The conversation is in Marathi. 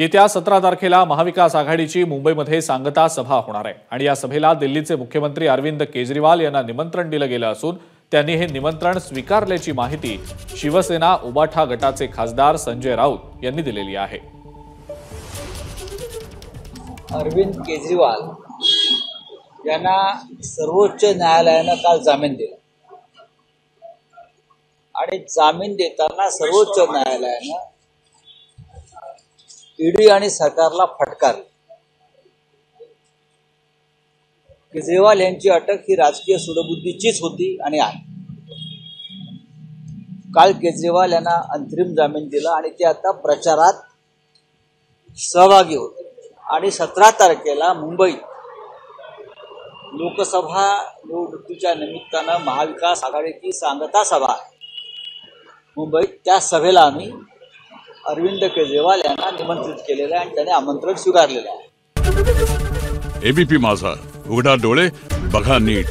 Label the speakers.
Speaker 1: येत्या 17 तारखेला महाविकास आघाडीची मुंबईमध्ये सांगता सभा होणार आहे आणि या सभेला दिल्लीचे मुख्यमंत्री अरविंद केजरीवाल यांना निमंत्रण दिलं गेलं असून त्यांनी हे निमंत्रण स्वीकारल्याची माहिती शिवसेना उबाठा गटाचे खासदार संजय राऊत यांनी दिलेली आहे।
Speaker 2: अरविंद केजरीवाल यांना सर्वोच्च न्यायालयाने काल जामीन दिला आणि जामीन देताना सर्वोच्च न्यायालयाने ईडी आणि सरकारला फटकारले। केजरीवाल यांची अटक ही राजकीय सूडबुद्धीचीच होती आणि आहे। काल केजरीवाल यांना अंतरिम जामीन दिला आणि ते आता प्रचारात सहभागी होते आणि 17 तारखेला मुंबईत लोकसभा निवडणुकीच्या निमित्तानं महाविकास आघाडीची सांगता सभा आहे मुंबईत। त्या सभेला आम्ही अरविंद केजरीवाल यांना निमंत्रित केलेलं आहे आणि त्याने आमंत्रण स्वीकारलेलं आहे।
Speaker 3: एबीपी माझा, उघडा डोळे बघा नीट।